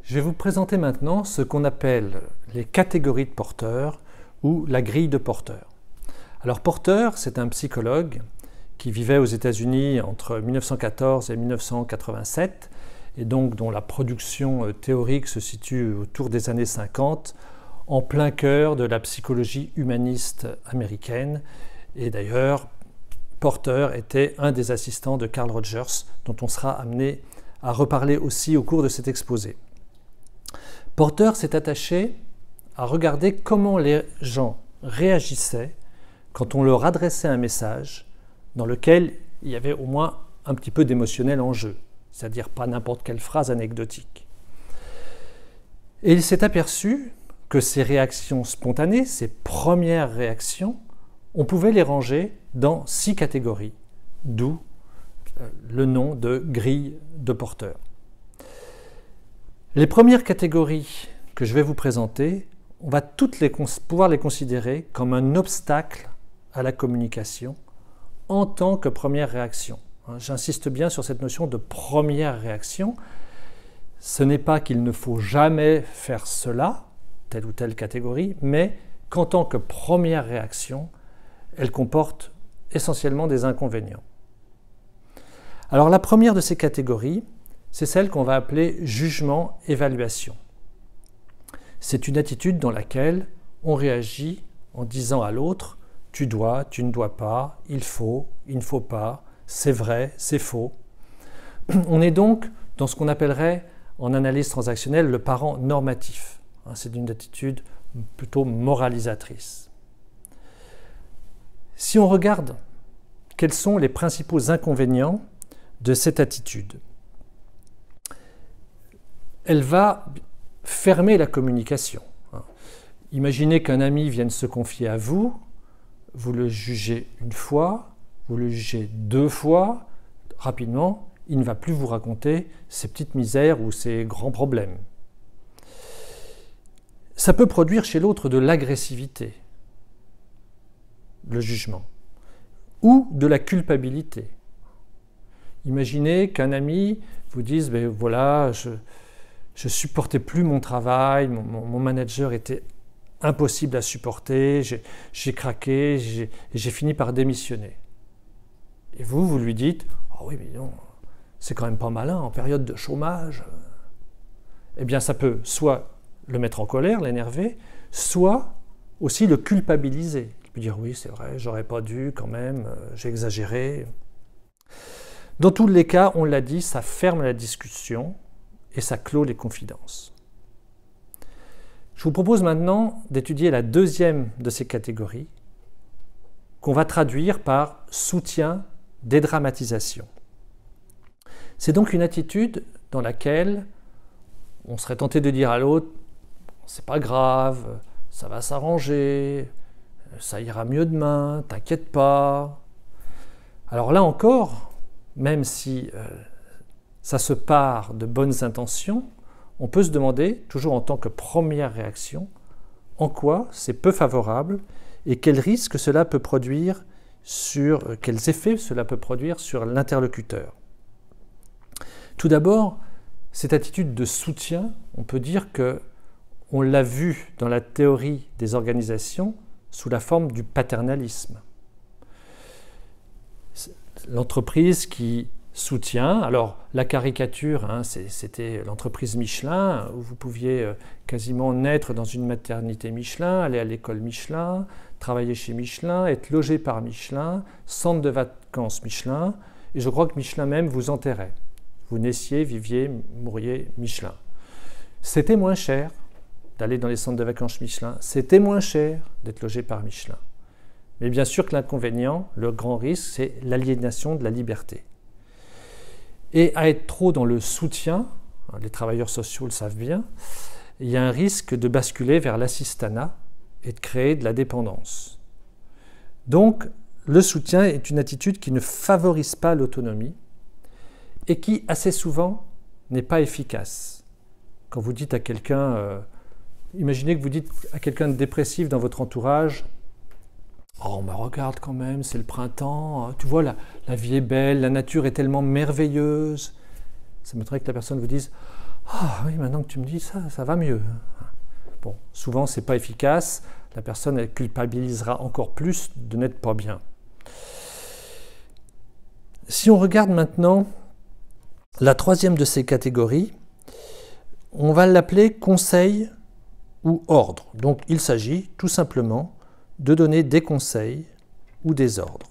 Je vais vous présenter maintenant ce qu'on appelle les catégories de Porter ou la grille de Porter. Alors Porter, c'est un psychologue qui vivait aux États-Unis entre 1914 et 1987 et donc dont la production théorique se situe autour des années 50, en plein cœur de la psychologie humaniste américaine. Et d'ailleurs, Porter était un des assistants de Carl Rogers, dont on sera amené à reparler aussi au cours de cet exposé. Porter s'est attaché à regarder comment les gens réagissaient quand on leur adressait un message dans lequel il y avait au moins un petit peu d'émotionnel en jeu, c'est-à-dire pas n'importe quelle phrase anecdotique. Et il s'est aperçu que ces réactions spontanées, ces premières réactions, on pouvait les ranger dans 6 catégories, d'où le nom de grille de Porter. Les premières catégories que je vais vous présenter, on va toutes pouvoir les considérer comme un obstacle à la communication en tant que première réaction. J'insiste bien sur cette notion de première réaction. Ce n'est pas qu'il ne faut jamais faire cela, telle ou telle catégorie, mais qu'en tant que première réaction, elle comporte essentiellement des inconvénients. Alors la première de ces catégories, c'est celle qu'on va appeler jugement-évaluation. C'est une attitude dans laquelle on réagit en disant à l'autre « tu dois, tu ne dois pas, il ne faut pas, c'est vrai, c'est faux ». On est donc dans ce qu'on appellerait en analyse transactionnelle le parent normatif. C'est une attitude plutôt moralisatrice. Si on regarde quels sont les principaux inconvénients de cette attitude, elle va fermer la communication. Imaginez qu'un ami vienne se confier à vous, vous le jugez une fois, vous le jugez 2 fois, rapidement, il ne va plus vous raconter ses petites misères ou ses grands problèmes. Ça peut produire chez l'autre de l'agressivité, le jugement, ou de la culpabilité. Imaginez qu'un ami vous dise « voilà, je ne supportais plus mon travail, mon manager était impossible à supporter, j'ai craqué, j'ai fini par démissionner. » Et vous lui dites « oh oui, mais non, c'est quand même pas malin, en période de chômage. » Eh bien, ça peut soit le mettre en colère, l'énerver, soit aussi le culpabiliser. Il peut dire « oui, c'est vrai, j'aurais pas dû quand même, j'ai exagéré. » Dans tous les cas, on l'a dit, ça ferme la discussion et ça clôt les confidences. Je vous propose maintenant d'étudier la deuxième de ces catégories, qu'on va traduire par soutien, dédramatisation. C'est donc une attitude dans laquelle on serait tenté de dire à l'autre « c'est pas grave, ça va s'arranger, ça ira mieux demain, t'inquiète pas ». Alors là encore, même si ça se part de bonnes intentions, on peut se demander, toujours en tant que première réaction, en quoi c'est peu favorable et quels risques cela peut produire quels effets cela peut produire sur l'interlocuteur. Tout d'abord, cette attitude de soutien, on peut dire qu'on l'a vu dans la théorie des organisations sous la forme du paternalisme. L'entreprise qui soutient, alors la caricature, c'était l'entreprise Michelin, où vous pouviez quasiment naître dans une maternité Michelin, aller à l'école Michelin, travailler chez Michelin, être logé par Michelin, centre de vacances Michelin, et je crois que Michelin même vous enterrait. Vous naissiez, viviez, mouriez Michelin. C'était moins cher d'aller dans les centres de vacances Michelin, c'était moins cher d'être logé par Michelin. Mais bien sûr que l'inconvénient, le grand risque, c'est l'aliénation de la liberté. Et à être trop dans le soutien, les travailleurs sociaux le savent bien, il y a un risque de basculer vers l'assistanat et de créer de la dépendance. Donc, le soutien est une attitude qui ne favorise pas l'autonomie et qui, assez souvent, n'est pas efficace. Quand vous dites à quelqu'un, imaginez que vous dites à quelqu'un de dépressif dans votre entourage, « Oh, mais regarde quand même, c'est le printemps, tu vois, la vie est belle, la nature est tellement merveilleuse. » Ça m'étonnerait que la personne vous dise « Ah oui, maintenant que tu me dis ça, ça va mieux. Bon, souvent, ce n'est pas efficace. La personne, elle culpabilisera encore plus de n'être pas bien. Si on regarde maintenant la troisième de ces catégories, on va l'appeler conseil ou ordre. Donc, il s'agit tout simplement de donner des conseils ou des ordres.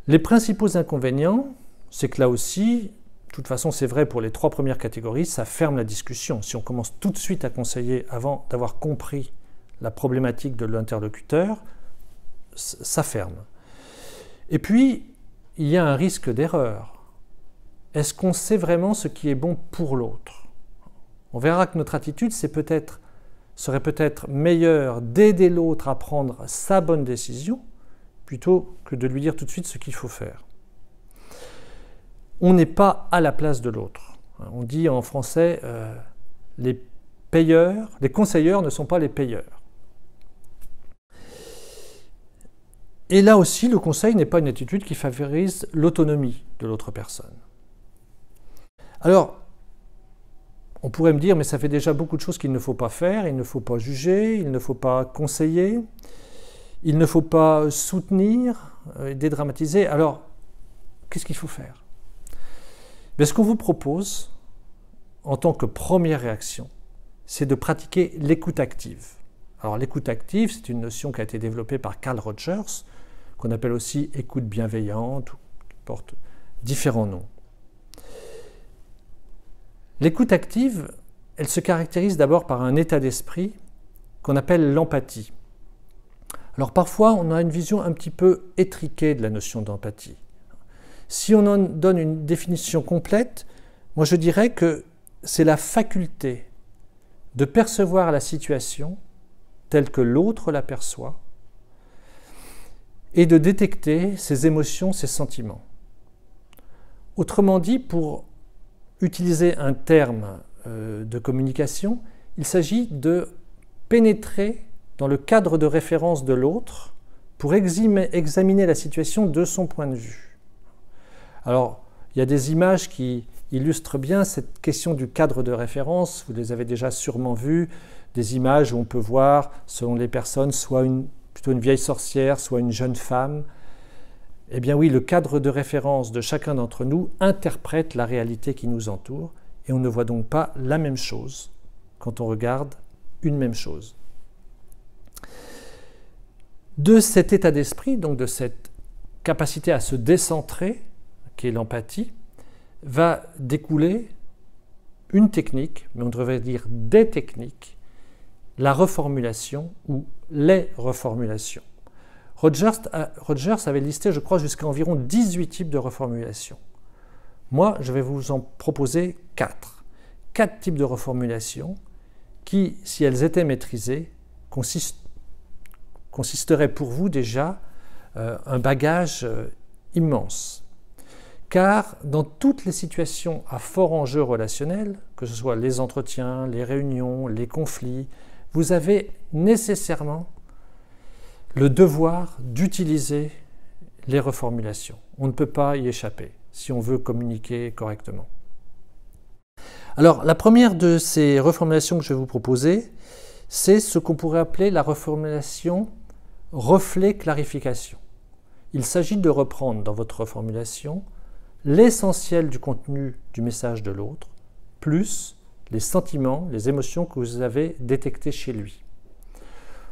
Les principaux inconvénients, c'est que là aussi, de toute façon c'est vrai pour les trois premières catégories, ça ferme la discussion. Si on commence tout de suite à conseiller avant d'avoir compris la problématique de l'interlocuteur, ça ferme. Et puis, il y a un risque d'erreur. Est-ce qu'on sait vraiment ce qui est bon pour l'autre? On verra que notre attitude serait peut-être meilleure d'aider l'autre à prendre sa bonne décision plutôt que de lui dire tout de suite ce qu'il faut faire. On n'est pas à la place de l'autre. On dit en français, les conseilleurs ne sont pas les payeurs. Et là aussi, le conseil n'est pas une attitude qui favorise l'autonomie de l'autre personne. Alors, on pourrait me dire, mais ça fait déjà beaucoup de choses qu'il ne faut pas faire, il ne faut pas juger, il ne faut pas conseiller, il ne faut pas soutenir, dédramatiser. Alors, qu'est-ce qu'il faut faire? Mais ce qu'on vous propose, en tant que première réaction, c'est de pratiquer l'écoute active. Alors l'écoute active, c'est une notion qui a été développée par Carl Rogers, qu'on appelle aussi écoute bienveillante, ou qui porte différents noms. L'écoute active, elle se caractérise d'abord par un état d'esprit qu'on appelle l'empathie. Alors parfois, on a une vision un petit peu étriquée de la notion d'empathie. Si on en donne une définition complète, moi je dirais que c'est la faculté de percevoir la situation telle que l'autre l'aperçoit et de détecter ses émotions, ses sentiments. Autrement dit, pour utiliser un terme de communication, il s'agit de pénétrer dans le cadre de référence de l'autre pour examiner la situation de son point de vue. Alors, il y a des images qui illustrent bien cette question du cadre de référence. Vous les avez déjà sûrement vues, des images où on peut voir, selon les personnes, soit plutôt une vieille sorcière, soit une jeune femme. Eh bien oui, le cadre de référence de chacun d'entre nous interprète la réalité qui nous entoure et on ne voit donc pas la même chose quand on regarde une même chose. De cet état d'esprit, donc de cette capacité à se décentrer, qui est l'empathie, va découler une technique, mais on devrait dire des techniques, la reformulation ou les reformulations. Rogers avait listé, je crois, jusqu'à environ 18 types de reformulation. Moi, je vais vous en proposer 4. 4 types de reformulation qui, si elles étaient maîtrisées, consisteraient pour vous déjà un bagage immense. Car dans toutes les situations à fort enjeu relationnel, que ce soit les entretiens, les réunions, les conflits, vous avez nécessairement le devoir d'utiliser les reformulations. On ne peut pas y échapper si on veut communiquer correctement. Alors, la première de ces reformulations que je vais vous proposer, c'est ce qu'on pourrait appeler la reformulation reflet-clarification. Il s'agit de reprendre dans votre reformulation l'essentiel du contenu du message de l'autre, plus les sentiments, les émotions que vous avez détectés chez lui.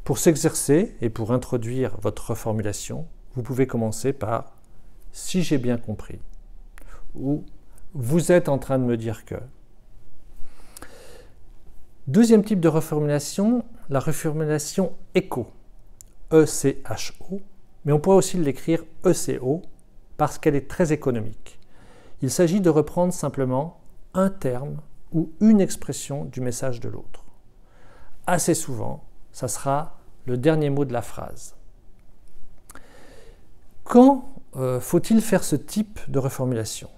Pour s'exercer et pour introduire votre reformulation, vous pouvez commencer par « si j'ai bien compris » ou « vous êtes en train de me dire que ». Deuxième type de reformulation, la reformulation écho, E-C-H-O, mais on pourrait aussi l'écrire E-C-O parce qu'elle est très économique. Il s'agit de reprendre simplement un terme ou une expression du message de l'autre. Assez souvent, ça sera le dernier mot de la phrase. Quand faut-il faire ce type de reformulation?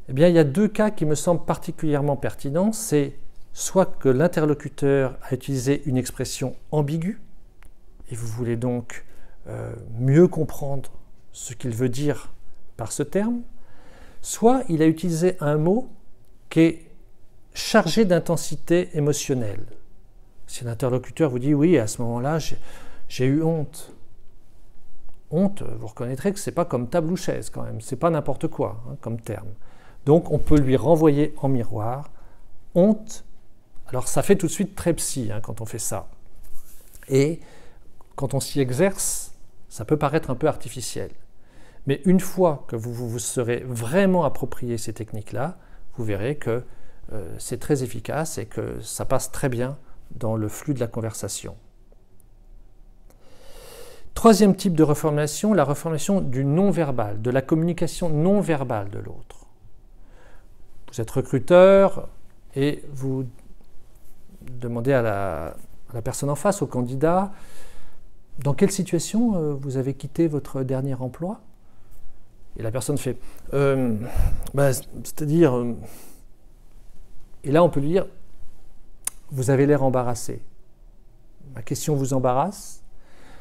Eh bien, il y a 2 cas qui me semblent particulièrement pertinents. C'est soit que l'interlocuteur a utilisé une expression ambiguë, et vous voulez donc mieux comprendre ce qu'il veut dire par ce terme, soit il a utilisé un mot qui est chargé d'intensité émotionnelle. Si l'interlocuteur vous dit « oui, à ce moment-là, j'ai eu honte », honte, vous reconnaîtrez que ce n'est pas comme table ou chaise quand même, ce n'est pas n'importe quoi comme terme. Donc on peut lui renvoyer en miroir « honte ». Alors ça fait tout de suite très psy quand on fait ça. Et quand on s'y exerce, ça peut paraître un peu artificiel. Mais une fois que vous vous serez vraiment approprié ces techniques-là, vous verrez que c'est très efficace et que ça passe très bien dans le flux de la conversation. Troisième type de reformulation, la reformulation du non-verbal, de la communication non-verbale de l'autre. Vous êtes recruteur et vous demandez à la personne en face, au candidat, dans quelle situation vous avez quitté votre dernier emploi? Et la personne fait c'est-à-dire... Et là, on peut lui dire vous avez l'air embarrassé. Ma question vous embarrasse?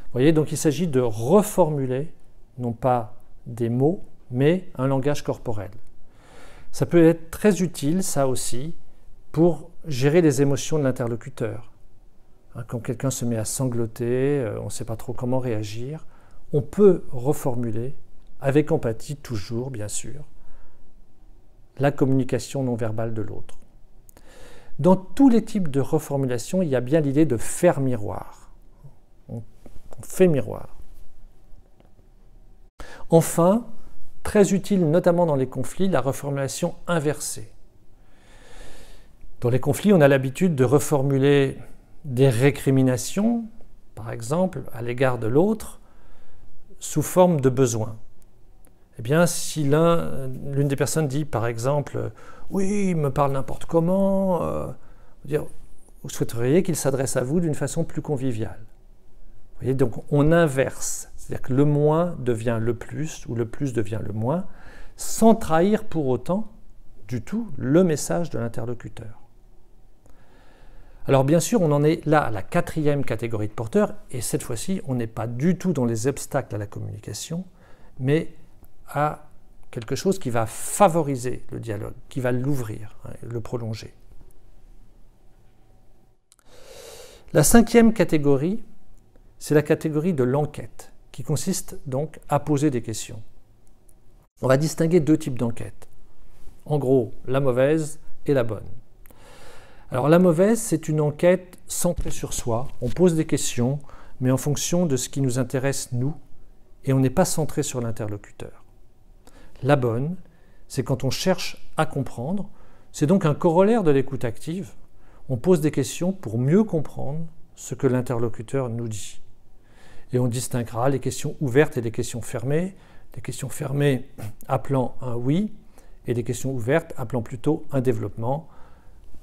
Vous voyez, donc il s'agit de reformuler, non pas des mots, mais un langage corporel. Ça peut être très utile, ça aussi, pour gérer les émotions de l'interlocuteur. Quand quelqu'un se met à sangloter, on ne sait pas trop comment réagir, on peut reformuler, avec empathie toujours, bien sûr, la communication non verbale de l'autre. Dans tous les types de reformulation, il y a bien l'idée de faire miroir. On fait miroir. Enfin, très utile notamment dans les conflits, la reformulation inversée. Dans les conflits, on a l'habitude de reformuler des récriminations, par exemple, à l'égard de l'autre, sous forme de besoin. Eh bien, si l'une des personnes dit, par exemple, « Oui, il me parle n'importe comment », vous souhaiteriez qu'il s'adresse à vous d'une façon plus conviviale. Vous voyez, donc on inverse, c'est-à-dire que le moins devient le plus, ou le plus devient le moins, sans trahir pour autant, du tout, le message de l'interlocuteur. Alors bien sûr, on en est là à la quatrième catégorie de porteurs, et cette fois-ci, on n'est pas du tout dans les obstacles à la communication, mais à quelque chose qui va favoriser le dialogue, qui va l'ouvrir, le prolonger. La cinquième catégorie, c'est la catégorie de l'enquête, qui consiste donc à poser des questions. On va distinguer deux types d'enquête. En gros, la mauvaise et la bonne. Alors la mauvaise, c'est une enquête centrée sur soi. On pose des questions, mais en fonction de ce qui nous intéresse nous, et on n'est pas centré sur l'interlocuteur. La bonne, c'est quand on cherche à comprendre. C'est donc un corollaire de l'écoute active. On pose des questions pour mieux comprendre ce que l'interlocuteur nous dit. Et on distinguera les questions ouvertes et les questions fermées. Les questions fermées appelant un oui, et les questions ouvertes appelant plutôt un développement.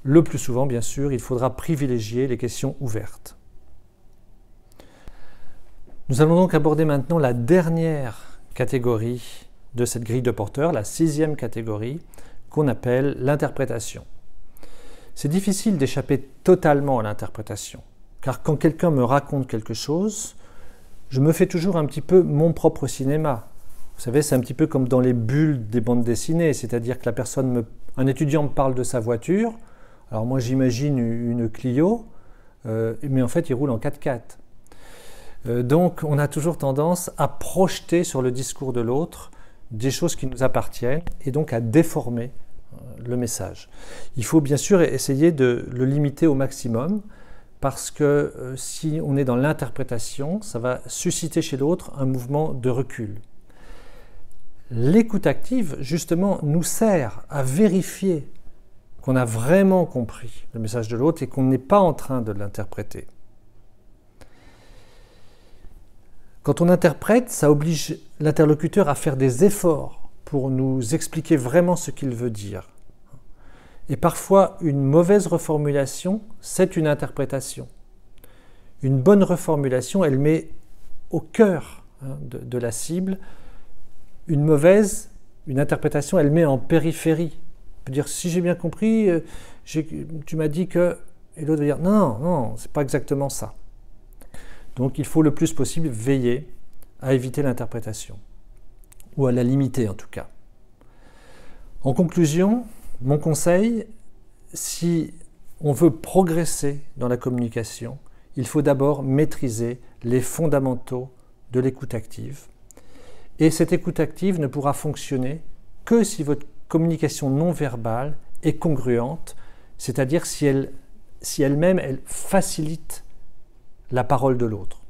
Le plus souvent, bien sûr, il faudra privilégier les questions ouvertes. Nous allons donc aborder maintenant la dernière catégorie de cette grille de porteurs, la sixième catégorie, qu'on appelle l'interprétation. C'est difficile d'échapper totalement à l'interprétation, car quand quelqu'un me raconte quelque chose, je me fais toujours un petit peu mon propre cinéma. Vous savez, c'est un petit peu comme dans les bulles des bandes dessinées, c'est-à-dire que un étudiant me parle de sa voiture, alors moi j'imagine une Clio, mais en fait il roule en 4x4. Donc on a toujours tendance à projeter sur le discours de l'autre des choses qui nous appartiennent et donc à déformer le message. Il faut bien sûr essayer de le limiter au maximum parce que si on est dans l'interprétation, ça va susciter chez l'autre un mouvement de recul. L'écoute active, justement, nous sert à vérifier qu'on a vraiment compris le message de l'autre et qu'on n'est pas en train de l'interpréter. Quand on interprète, ça oblige l'interlocuteur à faire des efforts pour nous expliquer vraiment ce qu'il veut dire. Et parfois, une mauvaise reformulation, c'est une interprétation. Une bonne reformulation, elle met au cœur de la cible. Une mauvaise, une interprétation, elle met en périphérie. On peut dire, si j'ai bien compris, tu m'as dit que... Et l'autre va dire, non, non, c'est pas exactement ça. Donc il faut le plus possible veiller à éviter l'interprétation, ou à la limiter en tout cas. En conclusion, mon conseil, si on veut progresser dans la communication, il faut d'abord maîtriser les fondamentaux de l'écoute active. Et cette écoute active ne pourra fonctionner que si votre communication non verbale est congruente, c'est-à-dire si elle-même, elle facilite la parole de l'autre.